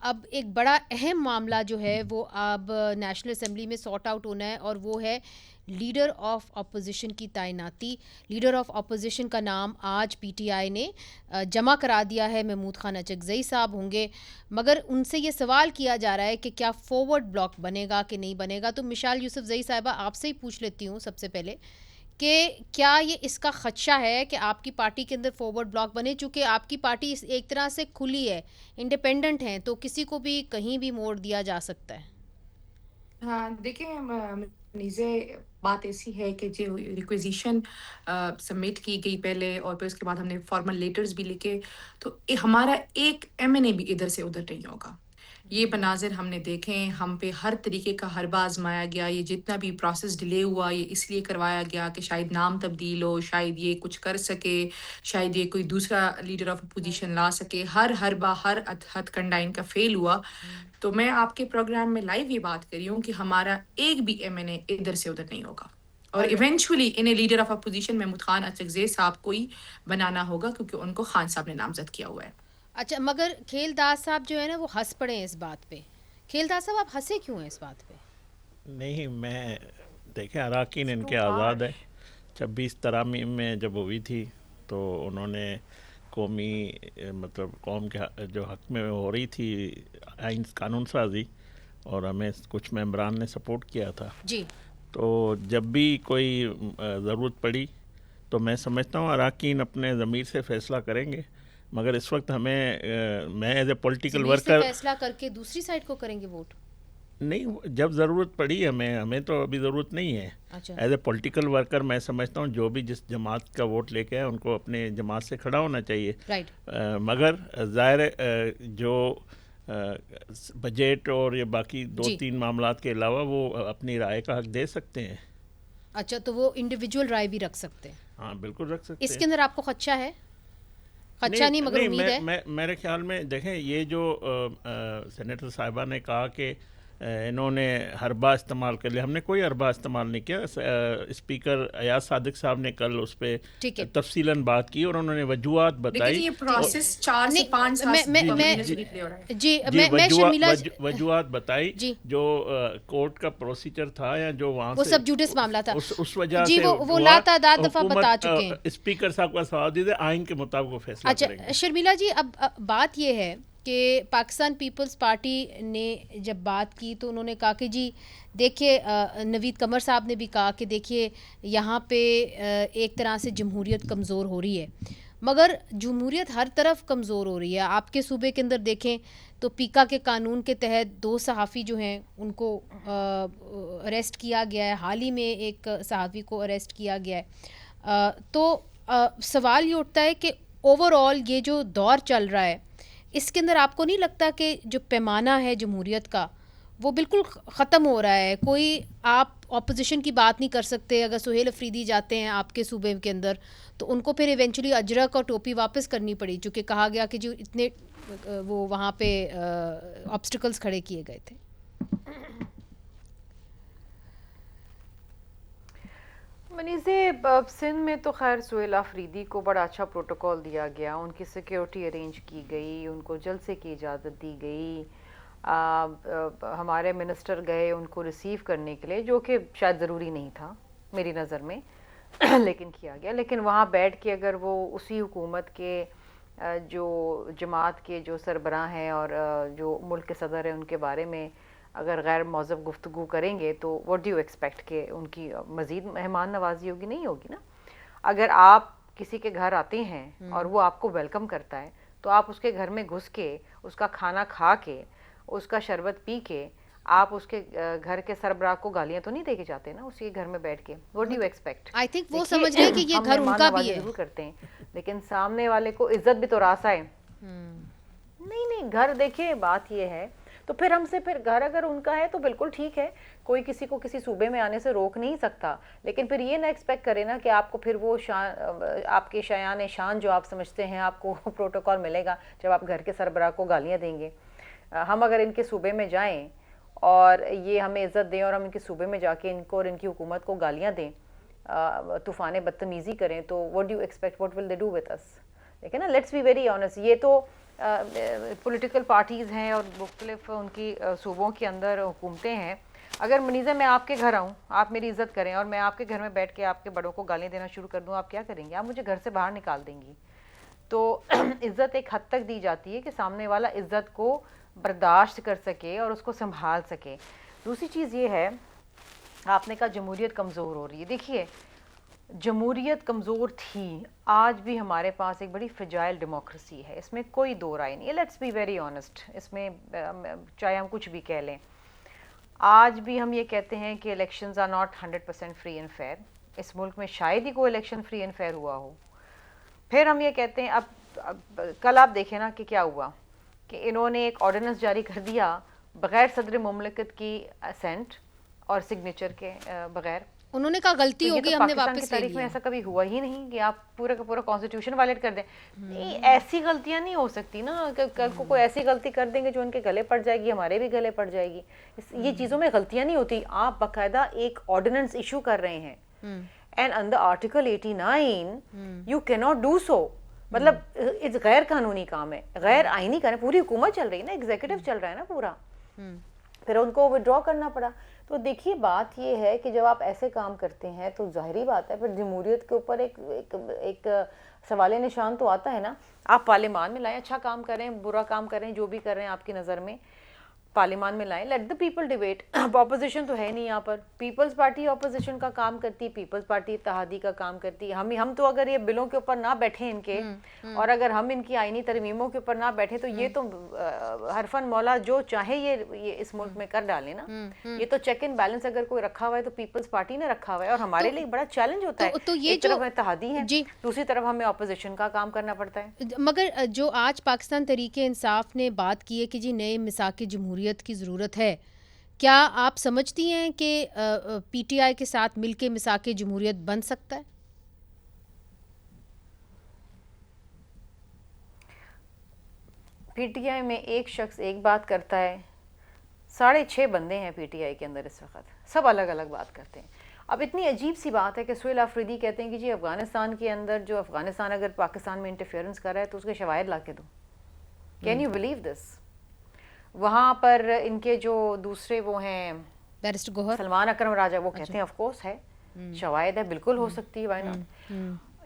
اب ایک بڑا اہم معاملہ جو ہے وہ اب نیشنل اسمبلی میں سارٹ آؤٹ ہونا ہے، اور وہ ہے لیڈر آف اپوزیشن کی تعیناتی. لیڈر آف اپوزیشن کا نام آج پی ٹی آئی نے جمع کرا دیا ہے. محمود خان اچکزئی صاحب ہوں گے، مگر ان سے یہ سوال کیا جا رہا ہے کہ کیا فارورڈ بلاک بنے گا کہ نہیں بنے گا. تو مشال یوسف زئی صاحبہ آپ سے ہی پوچھ لیتی ہوں سب سے پہلے کہ کیا یہ اس کا خدشہ ہے کہ آپ کی پارٹی کے اندر فارورڈ بلاک بنے، چونکہ آپ کی پارٹی ایک طرح سے کھلی ہے، انڈیپینڈنٹ ہیں، تو کسی کو بھی کہیں بھی موڑ دیا جا سکتا ہے. ہاں دیکھیں نیزے بات ایسی ہے کہ جو ریکویزیشن سبمٹ کی گئی پہلے، اور پھر اس کے بعد ہم نے فارمل لیٹرز بھی لکھے، تو ہمارا ایک ایم این اے بھی ادھر سے ادھر نہیں ہوگا. یہ مناظر ہم نے دیکھے، ہم پہ ہر طریقے کا حربہ آزمایا گیا. یہ جتنا بھی پروسیس ڈیلے ہوا یہ اس لیے کروایا گیا کہ شاید نام تبدیل ہو، شاید یہ کچھ کر سکے، شاید یہ کوئی دوسرا لیڈر آف اپوزیشن لا سکے. ہر حربہ، ہر ہتھ کنڈا ان کا فیل ہوا. تو میں آپ کے پروگرام میں لائیو یہ بات کر رہی ہوں کہ ہمارا ایک بھی ایم این اے ادھر سے ادھر نہیں ہوگا، اور ایونچولی انہیں leader of opposition Mahmood Khan Achakzai صاحب کو ہی بنانا ہوگا، کیونکہ ان کو خان صاحب نے نامزد کیا ہوا ہے. اچھا، مگر کھیل داس صاحب جو ہے نا وہ ہنس پڑے ہیں اس بات پہ. کھیل داس صاحب آپ ہنسے کیوں ہیں اس بات پہ؟ نہیں، میں دیکھیں اراکین ان کے آزاد ہے. 26 ترامیم میں جب ہوئی تھی تو انہوں نے قومی مطلب قوم کے جو حق میں ہو رہی تھی آئین قانون سازی، اور ہمیں کچھ ممبران نے سپورٹ کیا تھا. جی، تو جب بھی کوئی ضرورت پڑی تو میں سمجھتا ہوں اراکین اپنے ضمیر سے فیصلہ کریں گے، مگر اس وقت ہمیں میں ایز اے پولیٹیکل ضمیر سے ورکر فیصلہ کر کے دوسری سائڈ کو کریں گے ووٹ؟ نہیں، جب ضرورت پڑی ہمیں تو ابھی ضرورت نہیں ہے. اچھا، ایز اے پولیٹیکل ورکر میں سمجھتا ہوں جو بھی جس جماعت کا ووٹ لے کے آئے ان کو اپنے جماعت سے کھڑا ہونا چاہیے. رائٹ. مگر ظاہر جو بجٹ اور یہ باقی دو جی، تین معاملات کے علاوہ وہ اپنی رائے کا حق دے سکتے ہیں. اچھا، تو وہ انڈیویجول رائے بھی رکھ سکتے ہیں. ہاں بالکل رکھ سکتے اس ہیں. کے اندر آپ کو خدشہ ہے؟ خدشہ نہیں مگر امید ہے. میرے خیال میں دیکھیں یہ جو سینیٹر صاحبہ نے کہا کہ انہوں نے حربہ استعمال کر لیا، ہم نے کوئی حربہ استعمال نہیں کیا. اسپیکر ایاز صادق صاحب نے کل اس پہ ٹھیک ہے. تفصیلاً بات کی اور انہوں نے وجوہات بتائی. لیکن یہ پروسیس 4 سے 5 سال سے ہو رہا ہے. جی، میں شرمیلا وجوہات بتائی جی جو کورٹ کا پروسیجر تھا یا جو وہاں وہ سے سب جوڈس معاملہ تھا، اس وجہ جی سے وہ لاتعداد دفعہ بتا چکے ہیں. اسپیکر صاحب کا سوال دیتے آئین کے مطابق وہ فیصلہ کریں گے. اچھا شرمیلا جی، اب بات یہ ہے کہ پاکستان پیپلز پارٹی نے جب بات کی تو انہوں نے کہا کہ جی دیکھیے، نوید قمر صاحب نے بھی کہا کہ دیکھیے یہاں پہ ایک طرح سے جمہوریت کمزور ہو رہی ہے، مگر جمہوریت ہر طرف کمزور ہو رہی ہے. آپ کے صوبے کے اندر دیکھیں تو پیکا کے قانون کے تحت 2 صحافی جو ہیں ان کو اریسٹ کیا گیا ہے. حال ہی میں ایک صحافی کو اریسٹ کیا گیا ہے. تو سوال یہ اٹھتا ہے کہ اوور آل یہ جو دور چل رہا ہے اس کے اندر آپ کو نہیں لگتا کہ جو پیمانہ ہے جمہوریت کا وہ بالکل ختم ہو رہا ہے؟ کوئی آپ اپوزیشن کی بات نہیں کر سکتے. اگر سہیل افریدی جاتے ہیں آپ کے صوبے کے اندر تو ان کو پھر ایونچولی اجرک اور ٹوپی واپس کرنی پڑی، چونکہ کہا گیا کہ جو اتنے وہ وہاں پہ آبسٹیکلز کھڑے کیے گئے تھے. منیزے سندھ میں تو خیر سہیل آفریدی کو بڑا اچھا پروٹوکول دیا گیا، ان کی سیکیورٹی ارینج کی گئی، ان کو جلسے کی اجازت دی گئی. ہمارے منسٹر گئے ان کو ریسیو کرنے کے لیے، جو کہ شاید ضروری نہیں تھا میری نظر میں لیکن کیا گیا. لیکن وہاں بیٹھ کے اگر وہ اسی حکومت کے جو جماعت کے جو سربراہ ہیں اور جو ملک کے صدر ہیں ان کے بارے میں اگر غیر موظف گفتگو کریں گے تو واٹ ڈو یو ایکسپیکٹ کہ ان کی مزید مہمان نوازی ہوگی؟ نہیں ہوگی نا. اگر آپ کسی کے گھر آتے ہیں اور وہ آپ کو ویلکم کرتا ہے تو آپ اس کے گھر میں گھس کے اس کا کھانا کھا کے اس کا شربت پی کے آپ اس کے گھر کے سربراہ کو گالیاں تو نہیں دے کے جاتے نا اسی کے گھر میں بیٹھ کے. What do you expect? I think وہ سمجھ رہے ہیں کہ یہ گھر ان کا بھی ہے. ضرور کرتے ہیں لیکن سامنے والے کو عزت بھی تو راس ہے. نہیں گھر دیکھیے بات یہ ہے تو پھر ہم سے پھر گھر اگر ان کا ہے تو بالکل ٹھیک ہے، کوئی کسی کو کسی صوبے میں آنے سے روک نہیں سکتا. لیکن پھر یہ نہ ایکسپیکٹ کرے نا کہ آپ کو پھر وہ آپ کے شایان شان جو آپ سمجھتے ہیں آپ کو پروٹوکول ملے گا جب آپ گھر کے سربراہ کو گالیاں دیں گے. ہم اگر ان کے صوبے میں جائیں اور یہ ہمیں عزت دیں اور ہم ان کے صوبے میں جا کے ان کو اور ان کی حکومت کو گالیاں دیں، طوفان بدتمیزی کریں، تو what do you expect what will they do with us؟ لیکن نا لیٹس بی ویری آنیسٹ، یہ تو پولیٹیکل پارٹیز ہیں اور مختلف ان کی صوبوں کے اندر حکومتیں ہیں. اگر منیزہ میں آپ کے گھر آؤں, آپ میری عزت کریں اور میں آپ کے گھر میں بیٹھ کے آپ کے بڑوں کو گالیاں دینا شروع کر دوں, آپ کیا کریں گے؟ آپ مجھے گھر سے باہر نکال دیں گی. تو عزت ایک حد تک دی جاتی ہے کہ سامنے والا عزت کو برداشت کر سکے اور اس کو سنبھال سکے. دوسری چیز یہ ہے, آپ نے کہا جمہوریت کمزور ہو رہی ہے. دیکھیے جمہوریت کمزور تھی, آج بھی ہمارے پاس ایک بڑی فریجائل ڈیموکریسی ہے, اس میں کوئی دو رائے نہیں ہے. لیٹس بی ویری آنیسٹ, اس میں چاہے ہم کچھ بھی کہہ لیں, آج بھی ہم یہ کہتے ہیں کہ elections are not 100% free and fair. اس ملک میں شاید ہی کوئی الیکشن فری اینڈ فیئر ہوا ہو. پھر ہم یہ کہتے ہیں, اب کل آپ دیکھیں نا کہ کیا ہوا, کہ انہوں نے ایک آرڈیننس جاری کر دیا بغیر صدر مملکت کی اسینٹ اور سگنیچر کے بغیر. انہوں نے کہا غلطی تو یہ ہوگی, تو ہم نے پاکستان کی واپس لے تاریخ میں لیا. ایسا کبھی ہوا ہی نہیں کہ آپ پورا کا پورا کانسٹیٹیوشن وائلیٹ کر دیں. نہیں, ایسی غلطیاں نہیں ہو سکتی نا, کہ کل کو کوئی ایسی غلطی کر دیں گے جو ان کے گلے پڑ جائے گی, ہمارے بھی گلے پڑ جائے گی. یہ چیزوں میں غلطیاں نہیں ہوتی. آپ باقاعدہ ایک آرڈیننس ایشو کر رہے ہیں, اینڈ انڈر آرٹیکل 89 یو کی ناٹ ڈو سو. مطلب غیر قانونی کام ہے, غیر آئینی کام ہے. پوری حکومت چل رہی ہے نا, ایگزیکٹو چل رہا ہے نا پورا, پھر ان کو ودرا کرنا پڑا. تو دیکھیے بات یہ ہے کہ جب آپ ایسے کام کرتے ہیں تو ظاہری بات ہے پھر جمہوریت کے اوپر ایک سوال نشان تو آتا ہے نا. آپ پارلیمان میں لائیں, اچھا کام کریں, برا کام کریں, جو بھی کر رہے ہیں آپ کی نظر میں, پارلیمان میں لائیں, لیٹ دا پیپل ڈیبیٹ. اب اپوزیشن تو ہے نہیں یہاں پر, پیپلز پارٹی اپوزیشن کا کام کرتی, پیپلز پارٹی اتحادی کا کام کرتی. ہم تو اگر یہ بلوں کے اوپر نہ بیٹھیں ان کے, اور اگر ہم ان کی آئینی ترمیموں کے اوپر نہ بیٹھیں, تو یہ تو حرفن مولا جو چاہے یہ اس ملک میں کر ڈالیں نا. یہ تو چیک اینڈ بیلنس اگر کوئی رکھا ہوا ہے تو پیپلز پارٹی نے رکھا ہوا ہے, اور ہمارے لیے بڑا چیلنج ہوتا ہے. ایک طرف اتحادی ہیں, دوسری طرف ہمیں اپوزیشن کا کام کرنا پڑتا ہے. مگر جو آج پاکستان تحریک انصاف نے بات کی ہے کہ جی نئے میثاق جمہوریت کی ضرورت ہے, کیا آپ سمجھتی ہیں کہ پی ٹی آئی کے ساتھ مل کے میثاق جمہوریت بن سکتا ہے؟ پی ٹی آئی میں ایک شخص ایک بات کرتا ہے, 6.5 بندے ہیں پی ٹی آئی کے اندر اس وقت, سب الگ الگ بات کرتے ہیں. اب اتنی عجیب سی بات ہے کہ سہیل آفریدی کہتے ہیں کہ جی افغانستان کے اندر جو افغانستان اگر پاکستان میں انٹرفیئرنس کر رہا ہے تو اس کے شواہد لا کے دو. Can you believe this? وہاں پر ان کے جو دوسرے وہ ہیں بیرسٹر گوہر, سلمان اکرم راجہ, وہ کہتے ہیں آف کورس ہے, شواہد ہے, بالکل ہو سکتی ہے, وائی ناٹ.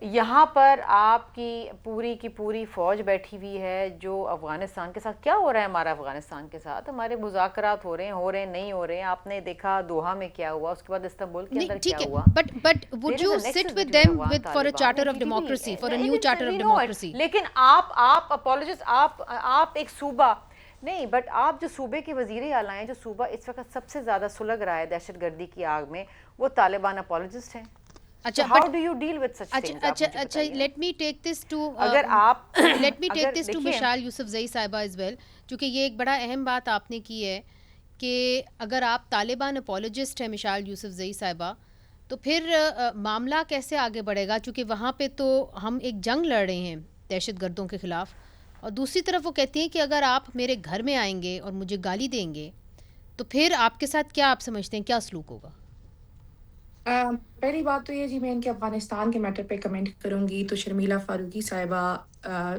یہاں پر آپ کی پوری فوج بیٹھی ہوئی ہے جو افغانستان کے ساتھ, کیا ہو رہا ہے ہمارا افغانستان کے ساتھ, ہمارے مذاکرات ہو رہے ہیں نہیں ہو رہے ہیں. آپ نے دیکھا دوحہ میں کیا ہوا, اس کے بعد استنبول کے اندر کیا ہوا. But would you sit with them for a charter of democracy, for a new charter of democracy? لیکن آپ اپولوجسٹ, آپ ایک صوبہ نہیں, بٹ آپ جو صوبے کے وزیر اعلیٰ ہیں, جو صوبہ اس وقت سب سے زیادہ سلگ رہا ہے دہشت گردی کی آگ میں, وہ طالبان اپولوجسٹ ہیں. اچھا, how do you deal with such things? اچھا, let me take this to اگر آپ مشال یوسف زئی صاحبہ as well, چونکہ یہ ایک بڑا اہم بات آپ نے کی ہے کہ اگر آپ طالبان اپولوجسٹ ہیں مشال یوسف زئی صاحبہ, تو پھر معاملہ کیسے آگے بڑھے گا, چونکہ وہاں پہ تو ہم ایک جنگ لڑ رہے ہیں دہشت گردوں کے خلاف, اور دوسری طرف وہ کہتی ہیں کہ اگر آپ میرے گھر میں آئیں گے اور مجھے گالی دیں گے تو پھر آپ کے ساتھ کیا آپ سمجھتے ہیں کیا سلوک ہوگا؟ پہلی بات تو یہ جی, میں ان کے افغانستان کے میٹر پہ کمنٹ کروں گی تو شرمیلہ فاروقی صاحبہ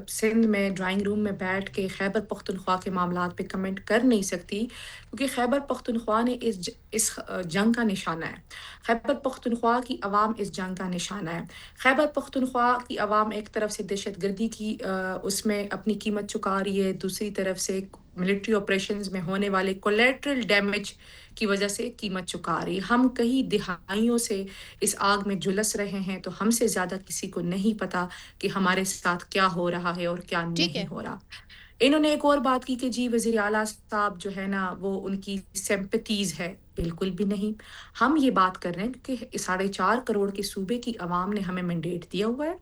سندھ میں ڈرائنگ روم میں بیٹھ کے خیبر پختونخوا کے معاملات پہ کمنٹ کر نہیں سکتی, کیونکہ خیبر پختونخوا نے اس جنگ کا نشانہ ہے. خیبر پختونخوا کی عوام اس جنگ کا نشانہ ہے. خیبر پختونخوا کی عوام ایک طرف سے دہشت گردی کی اس میں اپنی قیمت چکا رہی ہے, دوسری طرف سے ملٹری آپریشنز میں ہونے والے کولیٹرل ڈیمیج کی وجہ سے قیمت چکا رہی. ہم کئی دہائیوں سے اس آگ میں جلس رہے ہیں, تو ہم سے زیادہ کسی کو نہیں پتا کہ ہمارے ساتھ کیا ہو رہا ہے اور کیا نہیں ہو رہا. انہوں نے ایک اور بات کی کہ جی وزیر اعلیٰ صاحب جو ہے نا وہ ان کی سمپتیز ہے. بالکل بھی نہیں. ہم یہ بات کر رہے ہیں کہ 4.5 کروڑ کے صوبے کی عوام نے ہمیں مینڈیٹ دیا ہوا ہے,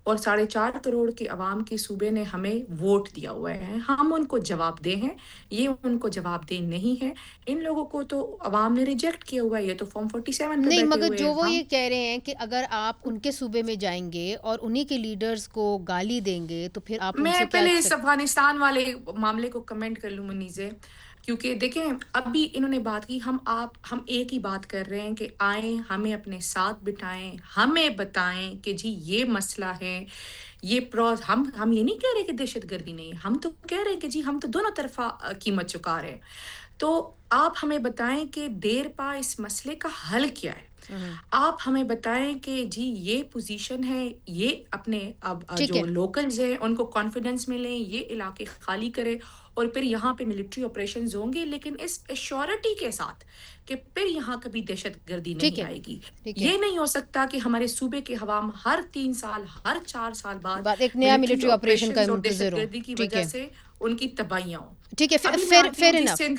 اور 4.5 کروڑ کے عوام کے صوبے نے ہمیں ووٹ دیا ہوا ہے. ہم ان کو جواب دہ ہیں, یہ ان کو جواب دہ نہیں ہے. ان لوگوں کو تو عوام نے ریجیکٹ کیا ہوا ہے, یہ تو فارم 47 پہ نہیں, بیٹھے مگر ہوئے جو ہیں. وہ یہ کہہ رہے ہیں کہ اگر آپ ان کے صوبے میں جائیں گے اور انہی کے لیڈرز کو گالی دیں گے تو پھر آپ ان سے میں کیا پہلے اس افغانستان والے معاملے کو کمنٹ کر لوں منیزے, کیونکہ دیکھیں ابھی انہوں نے بات کی, ہم ایک ہی بات کر رہے ہیں کہ آئیں ہمیں اپنے ساتھ بٹھائیں, ہمیں بتائیں کہ جی یہ مسئلہ ہے, یہ ہم یہ نہیں کہہ رہے کہ دہشت گردی نہیں، ہم تو کہہ رہے ہیں کہ جی ہم تو دونوں طرفہ قیمت چکا رہے ہیں. تو آپ ہمیں بتائیں کہ دیر پا اس مسئلے کا حل کیا ہے. آپ ہمیں بتائیں کہ جی یہ پوزیشن ہے، یہ اپنے اب جو لوکلز ہیں ان کو کانفیڈنس میں لیں، یہ علاقے خالی کرے اور پھر یہاں پہ ملٹری آپریشنز ہوں گے، لیکن اس ایشورٹی کے ساتھ کہ پھر یہاں کبھی دہشت گردی نہیں آئے گی. یہ نہیں ہو سکتا کہ ہمارے صوبے کے عوام ہر 3 سال ہر 4 سال بعد ایک نیا ملٹری آپریشن کا اور منتظر دہشت گردی کی وجہ سے ان کی تباہیاں ہوں. ٹھیک ہے. فیر انف